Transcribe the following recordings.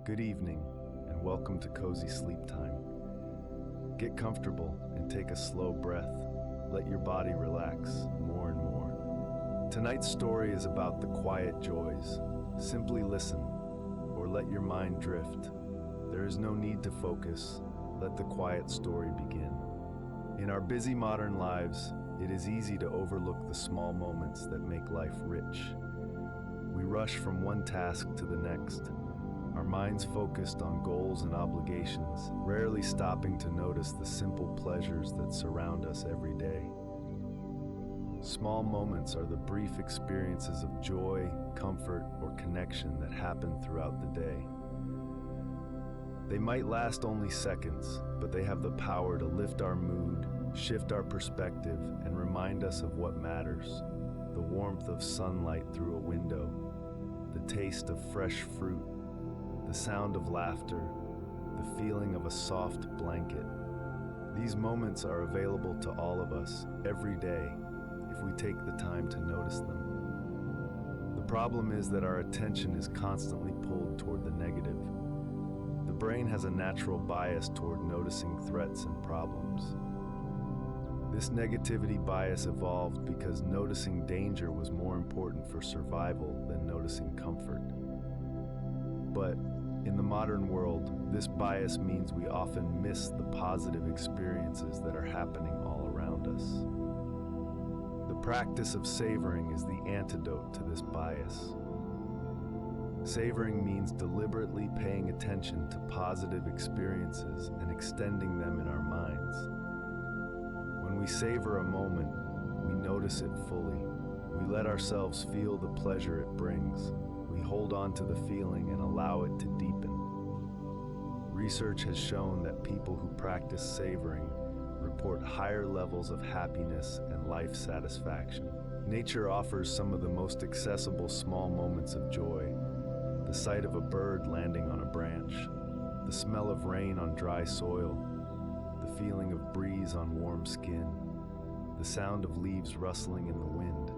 Good evening, and welcome to Cozy Sleep Time. Get comfortable and take a slow breath. Let your body relax more and more. Tonight's story is about the quiet joys. Simply listen, or let your mind drift. There is no need to focus. Let the quiet story begin. In our busy modern lives, it is easy to overlook the small moments that make life rich. We rush from one task to the next, our minds focused on goals and obligations, rarely stopping to notice the simple pleasures that surround us every day. Small moments are the brief experiences of joy, comfort, or connection that happen throughout the day. They might last only seconds, but they have the power to lift our mood, shift our perspective, and remind us of what matters. The warmth of sunlight through a window, the taste of fresh fruit, the sound of laughter, the feeling of a soft blanket. These moments are available to all of us every day if we take the time to notice them. The problem is that our attention is constantly pulled toward the negative. The brain has a natural bias toward noticing threats and problems. This negativity bias evolved because noticing danger was more important for survival than noticing comfort. But in the modern world, this bias means we often miss the positive experiences that are happening all around us. The practice of savoring is the antidote to this bias. Savoring means deliberately paying attention to positive experiences and extending them in our minds. When we savor a moment, we notice it fully. We let ourselves feel the pleasure it brings. We hold on to the feeling and allow it to deepen. Research has shown that people who practice savoring report higher levels of happiness and life satisfaction. Nature offers some of the most accessible small moments of joy. The sight of a bird landing on a branch, the smell of rain on dry soil, the feeling of breeze on warm skin, the sound of leaves rustling in the wind.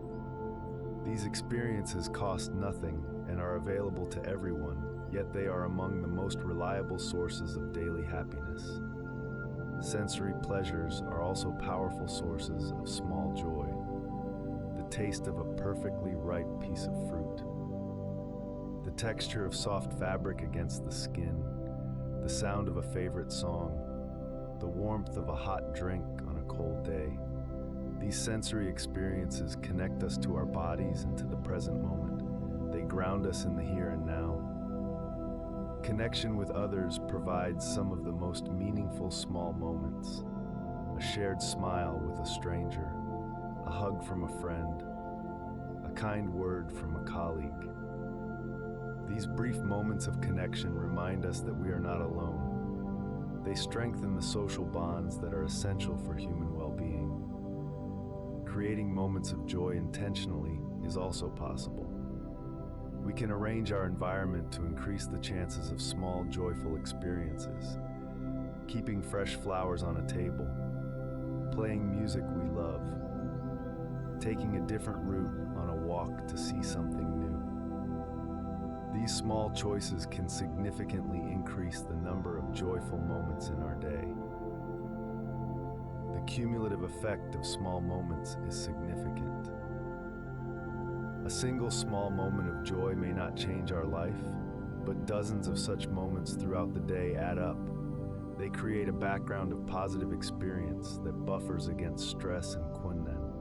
These experiences cost nothing and are available to everyone, yet they are among the most reliable sources of daily happiness. Sensory pleasures are also powerful sources of small joy. The taste of a perfectly ripe piece of fruit, the texture of soft fabric against the skin, the sound of a favorite song, the warmth of a hot drink on a cold day. These sensory experiences connect us to our bodies and to the present moment. They ground us in the here and now. Connection with others provides some of the most meaningful small moments. A shared smile with a stranger, a hug from a friend, a kind word from a colleague. These brief moments of connection remind us that we are not alone. They strengthen the social bonds that are essential for human well-being. Creating moments of joy intentionally is also possible. We can arrange our environment to increase the chances of small, joyful experiences. Keeping fresh flowers on a table, playing music we love, taking a different route on a walk to see something new. These small choices can significantly increase the number of joyful moments in our day. The cumulative effect of small moments is significant. A single small moment of joy may not change our life, but dozens of such moments throughout the day add up. They create a background of positive experience that buffers against stress and quinine.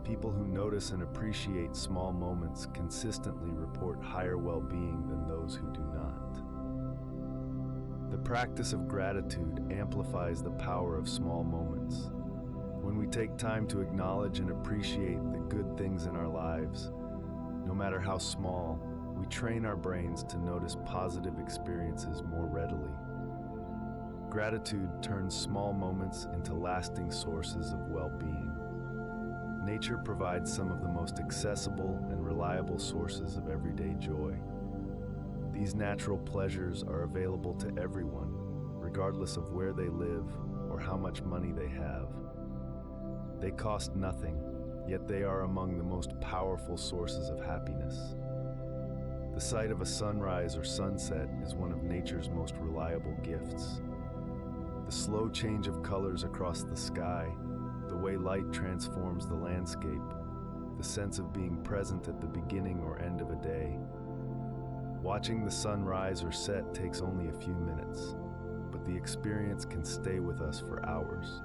People who notice and appreciate small moments consistently report higher well-being than those who do not. The practice of gratitude amplifies the power of small moments. When we take time to acknowledge and appreciate the good things in our lives, no matter how small, we train our brains to notice positive experiences more readily. Gratitude turns small moments into lasting sources of well-being. Nature provides some of the most accessible and reliable sources of everyday joy. These natural pleasures are available to everyone, regardless of where they live or how much money they have. They cost nothing, yet they are among the most powerful sources of happiness. The sight of a sunrise or sunset is one of nature's most reliable gifts. The slow change of colors across the sky, the way light transforms the landscape, the sense of being present at the beginning or end of a day. Watching the sun rise or set takes only a few minutes, but the experience can stay with us for hours.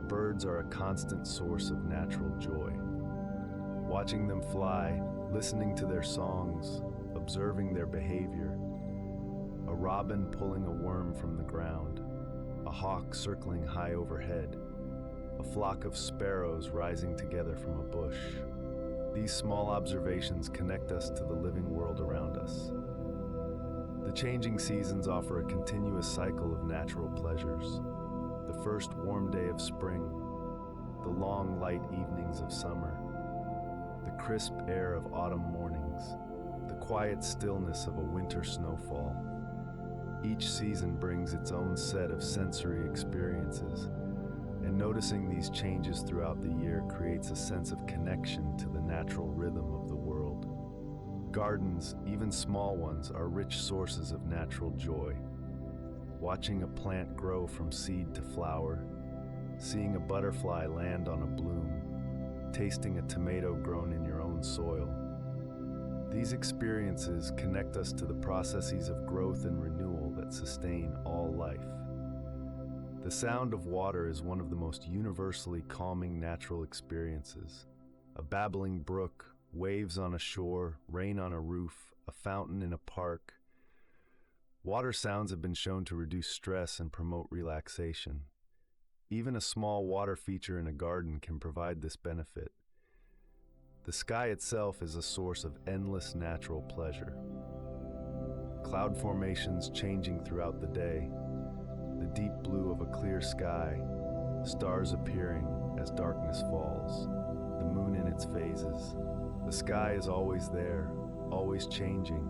Birds are a constant source of natural joy. Watching them fly, listening to their songs, observing their behavior. A robin pulling a worm from the ground, a hawk circling high overhead, a flock of sparrows rising together from a bush. These small observations connect us to the living world around us. The changing seasons offer a continuous cycle of natural pleasures. The first warm day of spring, the long light evenings of summer, the crisp air of autumn mornings, the quiet stillness of a winter snowfall. Each season brings its own set of sensory experiences, and noticing these changes throughout the year creates a sense of connection to the natural rhythm of the world. Gardens, even small ones, are rich sources of natural joy. Watching a plant grow from seed to flower, seeing a butterfly land on a bloom, tasting a tomato grown in your own soil. These experiences connect us to the processes of growth and renewal that sustain all life. The sound of water is one of the most universally calming natural experiences. A babbling brook, waves on a shore, rain on a roof, a fountain in a park. Water sounds have been shown to reduce stress and promote relaxation. Even a small water feature in a garden can provide this benefit. The sky itself is a source of endless natural pleasure. Cloud formations changing throughout the day, the deep blue of a clear sky, stars appearing as darkness falls, the moon in its phases. The sky is always there, always changing,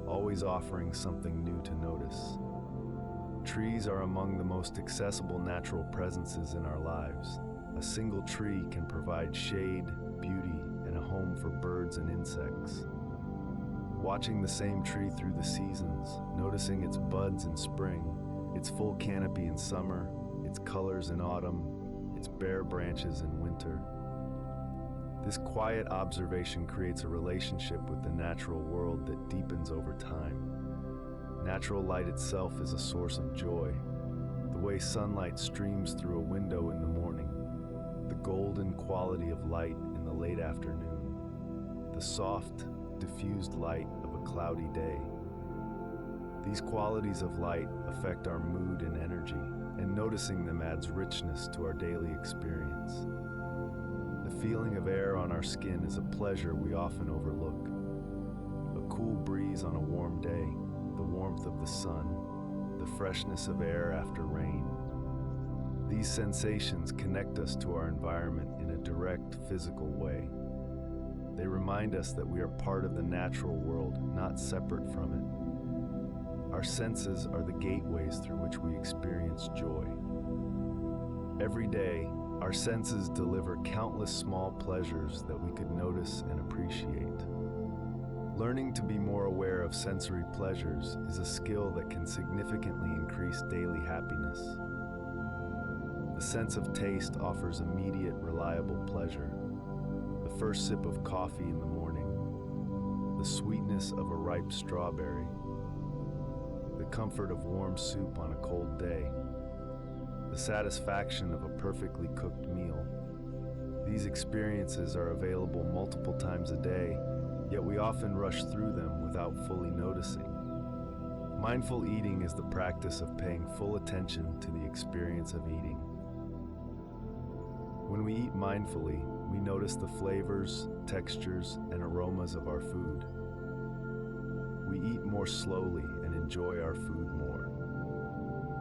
always offering something new to notice. Trees are among the most accessible natural presences in our lives. A single tree can provide shade, beauty, and a home for birds and insects. Watching the same tree through the seasons, noticing its buds in spring, its full canopy in summer, its colors in autumn, its bare branches in winter. This quiet observation creates a relationship with the natural world that deepens over time. Natural light itself is a source of joy. The way sunlight streams through a window in the morning, the golden quality of light in the late afternoon, the soft, diffused light of a cloudy day. These qualities of light affect our mood and energy, and noticing them adds richness to our daily experience. The feeling of air on our skin is a pleasure we often overlook. A cool breeze on a warm day, the warmth of the sun, the freshness of air after rain. These sensations connect us to our environment in a direct, physical way. They remind us that we are part of the natural world, not separate from it. Our senses are the gateways through which we experience joy. Every day, our senses deliver countless small pleasures that we could notice and appreciate. Learning to be more aware of sensory pleasures is a skill that can significantly increase daily happiness. The sense of taste offers immediate, reliable pleasure. The first sip of coffee in the morning, the sweetness of a ripe strawberry, the comfort of warm soup on a cold day, the satisfaction of a perfectly cooked meal. These experiences are available multiple times a day, yet we often rush through them without fully noticing. Mindful eating is the practice of paying full attention to the experience of eating. When we eat mindfully, we notice the flavors, textures, and aromas of our food. We eat more slowly and enjoy our food more.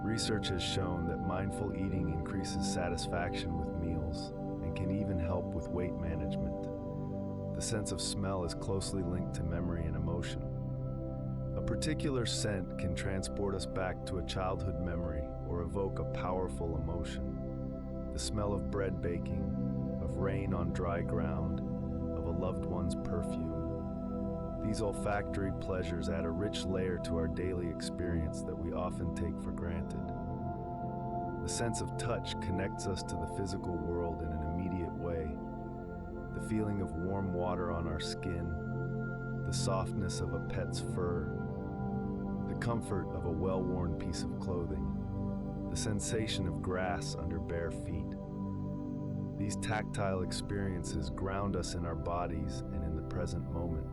Research has shown that mindful eating increases satisfaction with meals and can even help with weight management. The sense of smell is closely linked to memory and emotion. A particular scent can transport us back to a childhood memory or evoke a powerful emotion. The smell of bread baking, of rain on dry ground, of a loved one's perfume. These olfactory pleasures add a rich layer to our daily experience that we often take for granted. The sense of touch connects us to the physical world in an immediate way. The feeling of warm water on our skin, the softness of a pet's fur, the comfort of a well-worn piece of clothing, the sensation of grass under bare feet. These tactile experiences ground us in our bodies and in the present moment.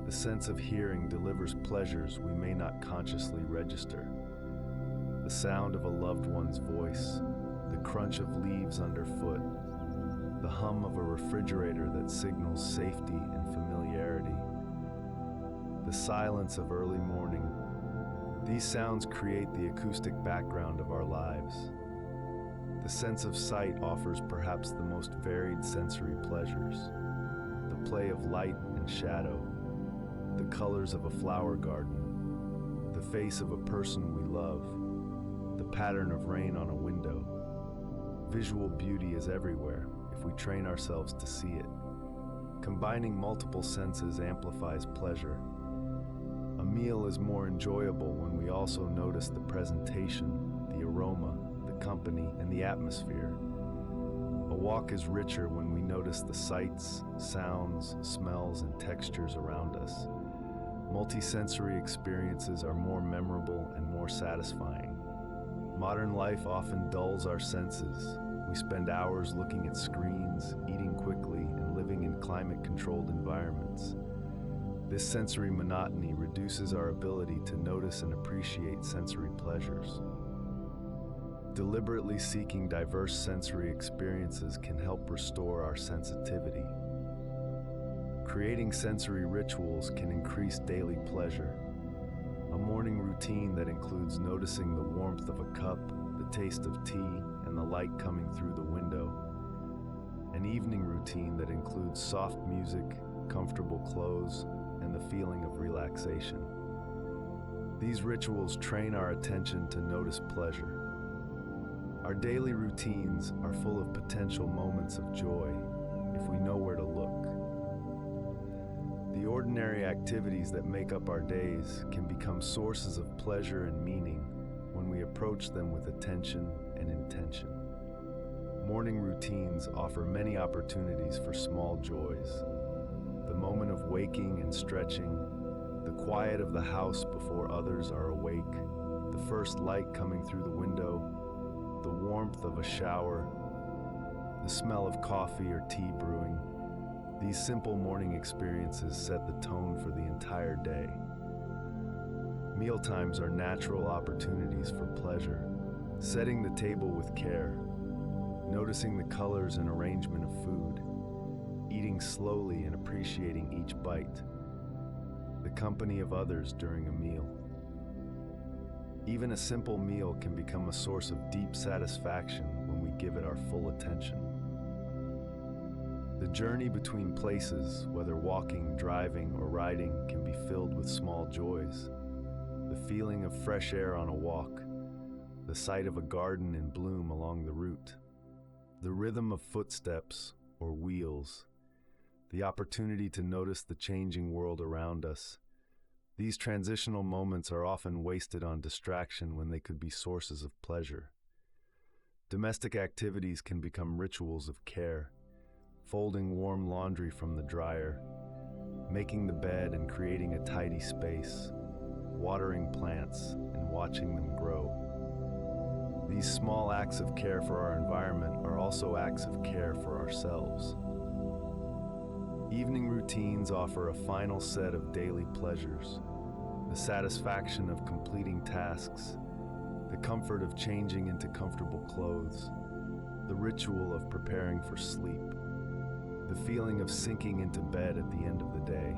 The sense of hearing delivers pleasures we may not consciously register. The sound of a loved one's voice, the crunch of leaves underfoot, the hum of a refrigerator that signals safety and familiarity, the silence of early morning. These sounds create the acoustic background of our lives. The sense of sight offers perhaps the most varied sensory pleasures. The play of light and shadow, the colors of a flower garden, the face of a person we love, the pattern of rain on a window. Visual beauty is everywhere if we train ourselves to see it. Combining multiple senses amplifies pleasure. A meal is more enjoyable when we also notice the presentation, the aroma, the company, and the atmosphere. A walk is richer when we notice the sights, sounds, smells, and textures around us. Multisensory experiences are more memorable and more satisfying. Modern life often dulls our senses. We spend hours looking at screens, eating quickly, and living in climate-controlled environments. This sensory monotony reduces our ability to notice and appreciate sensory pleasures. Deliberately seeking diverse sensory experiences can help restore our sensitivity. Creating sensory rituals can increase daily pleasure. A morning routine that includes noticing the warmth of a cup, the taste of tea, and the light coming through the window. An evening routine that includes soft music, comfortable clothes, and the feeling of relaxation. These rituals train our attention to notice pleasure. Our daily routines are full of potential moments of joy if we know where to look. The ordinary activities that make up our days can become sources of pleasure and meaning when we approach them with attention and intention. Morning routines offer many opportunities for small joys. The moment of waking and stretching, the quiet of the house before others are awake, the first light coming through the window, the warmth of a shower, the smell of coffee or tea brewing. These simple morning experiences set the tone for the entire day. Mealtimes are natural opportunities for pleasure. Setting the table with care, noticing the colors and arrangement of food, eating slowly and appreciating each bite, the company of others during a meal. Even a simple meal can become a source of deep satisfaction when we give it our full attention. The journey between places, whether walking, driving, or riding, can be filled with small joys. The feeling of fresh air on a walk, the sight of a garden in bloom along the route, the rhythm of footsteps or wheels, the opportunity to notice the changing world around us. These transitional moments are often wasted on distraction when they could be sources of pleasure. Domestic activities can become rituals of care. Folding warm laundry from the dryer, making the bed and creating a tidy space, watering plants and watching them grow. These small acts of care for our environment are also acts of care for ourselves. Evening routines offer a final set of daily pleasures, the satisfaction of completing tasks, the comfort of changing into comfortable clothes, the ritual of preparing for sleep, the feeling of sinking into bed at the end of the day.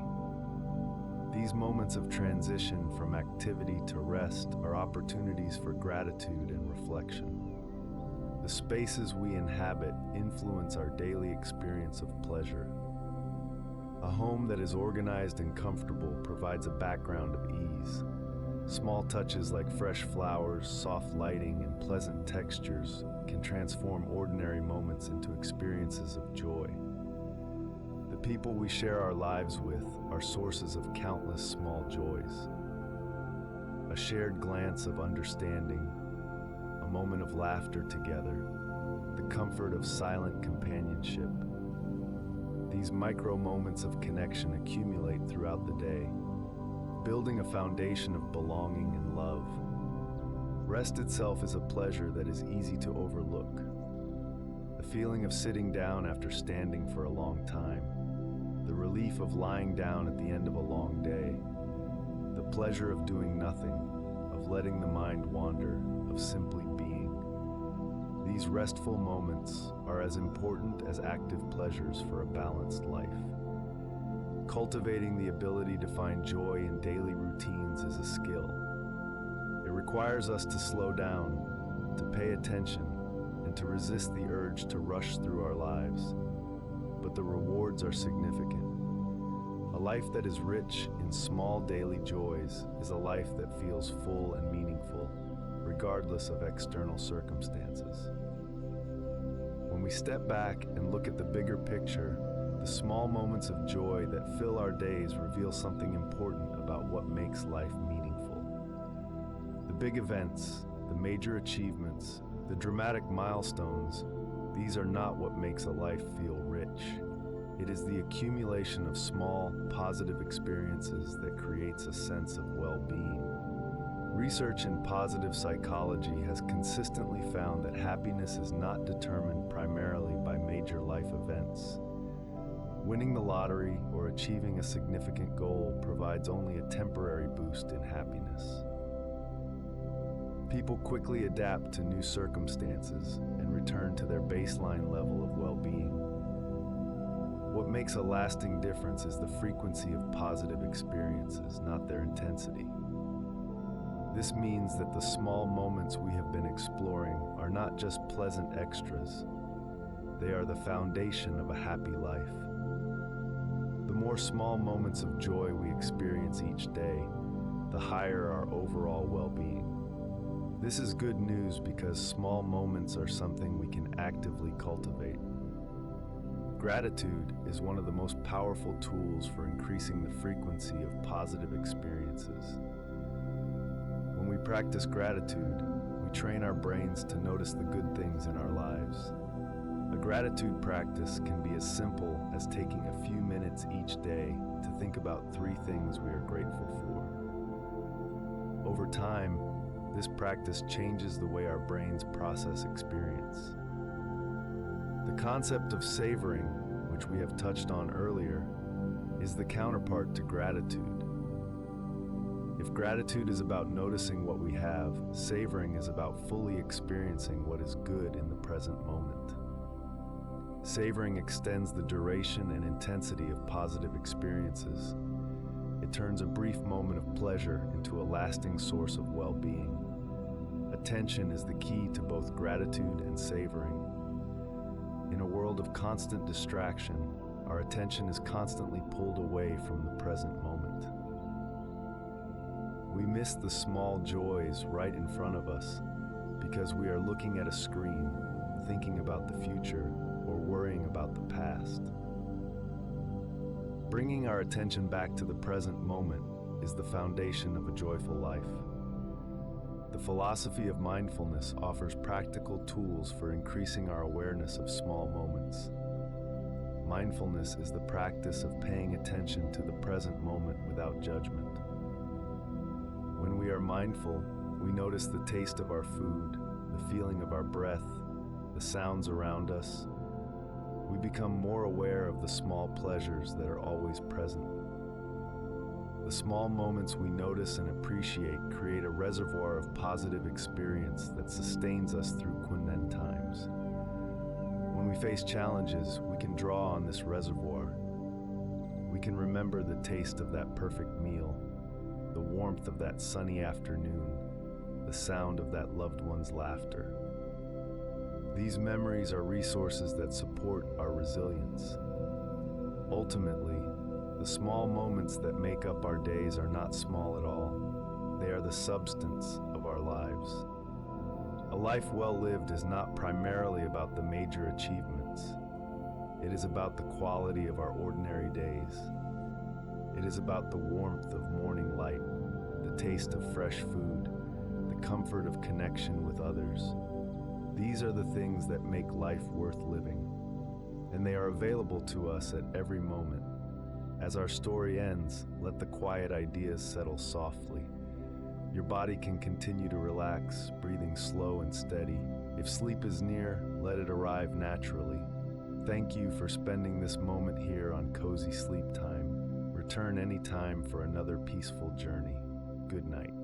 These moments of transition from activity to rest are opportunities for gratitude and reflection. The spaces we inhabit influence our daily experience of pleasure. A home that is organized and comfortable provides a background of ease. Small touches like fresh flowers, soft lighting, and pleasant textures can transform ordinary moments into experiences of joy. The people we share our lives with are sources of countless small joys. A shared glance of understanding, a moment of laughter together, the comfort of silent companionship. These micro moments of connection accumulate throughout the day, building a foundation of belonging and love. Rest itself is a pleasure that is easy to overlook. The feeling of sitting down after standing for a long time, the relief of lying down at the end of a long day, the pleasure of doing nothing, of letting the mind wander, of simply being. These restful moments are as important as active pleasures for a balanced life. Cultivating the ability to find joy in daily routines is a skill. It requires us to slow down, to pay attention, and to resist the urge to rush through our lives. But the rewards are significant. A life that is rich in small daily joys is a life that feels full and meaningful, regardless of external circumstances. When we step back and look at the bigger picture, the small moments of joy that fill our days reveal something important about what makes life meaningful. The big events, the major achievements, the dramatic milestones, these are not what makes a life feel rich. It is the accumulation of small, positive experiences that creates a sense of well-being. Research in positive psychology has consistently found that happiness is not determined primarily by major life events. Winning the lottery or achieving a significant goal provides only a temporary boost in happiness. People quickly adapt to new circumstances and return to their baseline level of well-being. What makes a lasting difference is the frequency of positive experiences, not their intensity. This means that the small moments we have been exploring are not just pleasant extras. They are the foundation of a happy life. The more small moments of joy we experience each day, the higher our overall well-being. This is good news because small moments are something we can actively cultivate. Gratitude is one of the most powerful tools for increasing the frequency of positive experiences. When we practice gratitude, we train our brains to notice the good things in our lives. A gratitude practice can be as simple as taking a few minutes each day to think about 3 things we are grateful for. Over time, this practice changes the way our brains process experience. The concept of savoring, which we have touched on earlier, is the counterpart to gratitude. If gratitude is about noticing what we have, savoring is about fully experiencing what is good in the present moment. Savoring extends the duration and intensity of positive experiences. It turns a brief moment of pleasure into a lasting source of well-being. Attention is the key to both gratitude and savoring. In a world of constant distraction, our attention is constantly pulled away from the present moment. We miss the small joys right in front of us because we are looking at a screen, thinking about the future, or worrying about the past. Bringing our attention back to the present moment is the foundation of a joyful life. The philosophy of mindfulness offers practical tools for increasing our awareness of small moments. Mindfulness is the practice of paying attention to the present moment without judgment. When we are mindful, we notice the taste of our food, the feeling of our breath, the sounds around us. We become more aware of the small pleasures that are always present. The small moments we notice and appreciate create a reservoir of positive experience that sustains us through quinine times. When we face challenges, we can draw on this reservoir. We can remember the taste of that perfect meal, the warmth of that sunny afternoon, the sound of that loved one's laughter. These memories are resources that support our resilience. Ultimately, the small moments that make up our days are not small at all. They are the substance of our lives. A life well lived is not primarily about the major achievements. It is about the quality of our ordinary days. It is about the warmth of morning light, the taste of fresh food, the comfort of connection with others. These are the things that make life worth living, and they are available to us at every moment. As our story ends, let the quiet ideas settle softly. Your body can continue to relax, breathing slow and steady. If sleep is near, let it arrive naturally. Thank you for spending this moment here on Cozy Sleep Time. Return anytime for another peaceful journey. Good night.